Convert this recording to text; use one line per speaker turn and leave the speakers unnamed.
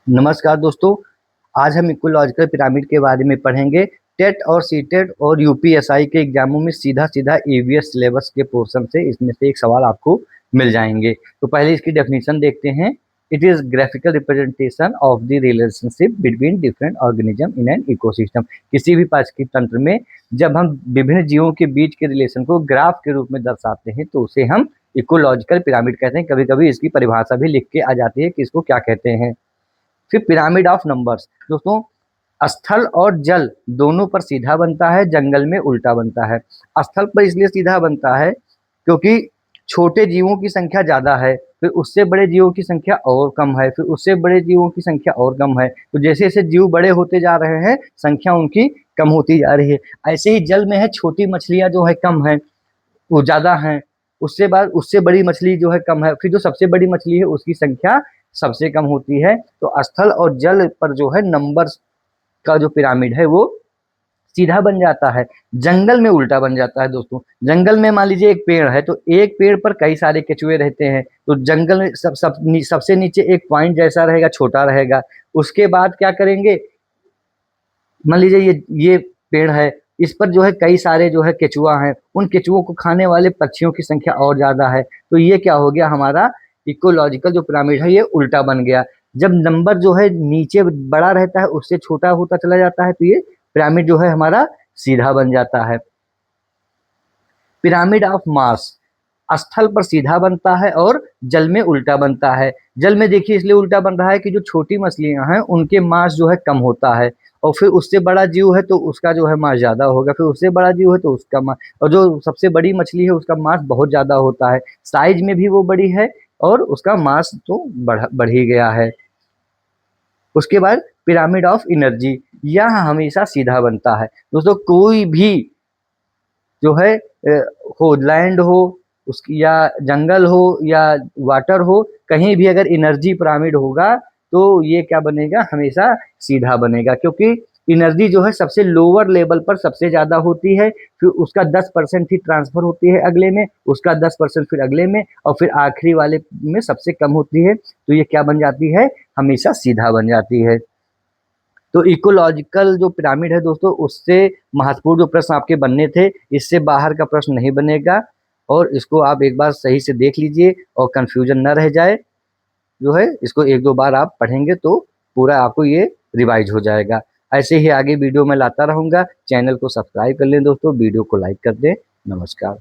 नमस्कार दोस्तों, आज हम इकोलॉजिकल पिरामिड के बारे में पढ़ेंगे। टेट और सीटेट और यूपीएसआई के एग्जामों में सीधा सीधा ईवीएस सिलेबस के पोर्शन से इसमें से एक सवाल आपको मिल जाएंगे। तो पहले इसकी डेफिनेशन देखते हैं। It is graphical representation of the relationship between different organism in an ecosystem. किसी भी पारिस्थितिक तंत्र में जब हम विभिन्न जीवों के बीच के रिलेशन को ग्राफ के रूप में दर्शाते हैं तो उसे हम इकोलॉजिकल पिरामिड कहते हैं। कभी कभी इसकी परिभाषा भी लिख के आ जाती है कि इसको क्या कहते हैं। फिर पिरामिड ऑफ नंबर्स दोस्तों, स्थल और जल दोनों पर सीधा बनता है, जंगल में उल्टा बनता है। स्थल पर इसलिए सीधा बनता है क्योंकि छोटे जीवों की संख्या ज्यादा है, फिर उससे बड़े जीवों की संख्या और कम है, फिर उससे बड़े जीवों की संख्या और कम है। तो जैसे जैसे जीव बड़े होते जा रहे हैं संख्या उनकी कम होती जा रही है। ऐसे ही जल में है, छोटी मछलियां जो है कम है, वो ज्यादा हैं। उससे बाद उससे बड़ी मछली जो है कम है, फिर जो सबसे बड़ी मछली है उसकी संख्या सबसे कम होती है। तो स्थल और जल पर जो है नंबर्स का जो पिरामिड है वो सीधा बन जाता है, जंगल में उल्टा बन जाता है। दोस्तों, जंगल में मान लीजिए एक पेड़ है, तो एक पेड़ पर कई सारे केचुए रहते हैं। तो जंगल में सबसे नीचे एक पॉइंट जैसा रहेगा, छोटा रहेगा। उसके बाद क्या करेंगे, मान लीजिए ये पेड़ है, इस पर जो है कई सारे जो है केचुआ हैं, उन केचुओं को खाने वाले पक्षियों की संख्या और ज्यादा है। तो ये क्या हो गया, हमारा इकोलॉजिकल जो पिरामिड है ये उल्टा बन गया। जब नंबर जो है नीचे बड़ा रहता है उससे छोटा होता चला जाता है तो ये पिरामिड जो है हमारा सीधा बन जाता है। पिरामिड ऑफ मास, स्थल पर सीधा बनता है और जल में उल्टा बनता है। जल में देखिए इसलिए उल्टा बन रहा है कि जो छोटी मछलियां हैं उनके मास जो है कम होता है, और फिर उससे बड़ा जीव है तो उसका जो है मास ज्यादा होगा, फिर उससे बड़ा जीव है तो उसका मास, और जो सबसे बड़ी मछली है उसका मास बहुत ज्यादा होता है। साइज में भी वो बड़ी है और उसका मास तो बढ़ ही गया है। उसके बाद पिरामिड ऑफ एनर्जी, यह हमेशा सीधा बनता है। दोस्तों, कोई भी जो है हो, लैंड हो उसकी या जंगल हो या वाटर हो, कहीं भी अगर एनर्जी पिरामिड होगा तो ये क्या बनेगा, हमेशा सीधा बनेगा। क्योंकि एनर्जी जो है सबसे लोअर लेवल पर सबसे ज्यादा होती है, फिर उसका 10% ही ट्रांसफर होती है अगले में, उसका 10% फिर अगले में, और फिर आखिरी वाले में सबसे कम होती है। तो ये क्या बन जाती है, हमेशा सीधा बन जाती है। तो इकोलॉजिकल जो पिरामिड है दोस्तों, उससे महत्वपूर्ण जो प्रश्न आपके बनने थे, इससे बाहर का प्रश्न नहीं बनेगा। और इसको आप एक बार सही से देख लीजिए और कंफ्यूजन न रह जाए। जो है इसको एक दो बार आप पढ़ेंगे तो पूरा आपको ये रिवाइज हो जाएगा। ऐसे ही आगे वीडियो मैं लाता रहूंगा। चैनल को सब्सक्राइब कर लें दोस्तों, वीडियो को लाइक कर दें। नमस्कार।